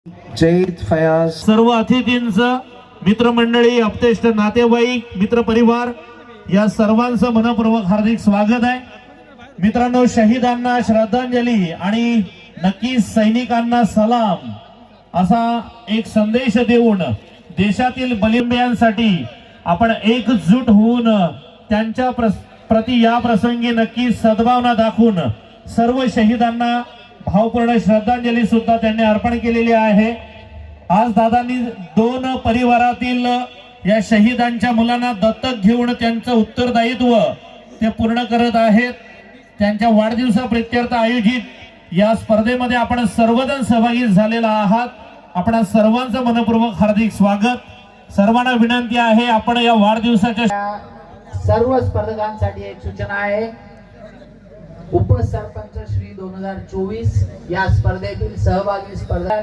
जैद फयाज, सर्व अतिथींचं, मित्रमंडळी, अपतेष्ट नातेवाईक, मित्रपरिवार या सर्वांचं मनपूर्वक हार्दिक स्वागत आहे. मित्रांनो, शहीदांना श्रद्धांजली आणि नक्कीच सैनिकांना सलाम असा एक संदेश देऊन देशातील बलिदानासाठी आपण एकजूट होऊन त्यांच्या प्रति या प्रसंगी नक्की सद्भावना दाखवून सर्व शहीदांना भावपूर्ण श्रद्धांजली सुद्धा त्यांनी अर्पण केलेली आहे. आज दादांनी 2 परिवारातील या शहीदांच्या मुलांना दत्तक घेऊन त्यांचं उत्तरदायित्व ते पूर्ण करत आहेत. त्यांच्या वाढदिवसाप्रित्यर्थ आयोजित या स्पर्धेमध्ये आपण सर्वजण सहभागी झालेला आहात. आपणा सर्वांचं मनपूर्वक हार्दिक स्वागत. सर्वांना विनंती आहे, आपण या वाढदिवसाच्या सर्व स्पर्धकांसाठी एक सूचना आहे. उपसरपंच श्री 2024 या स्पर्धेतील सहभागी स्पर्धा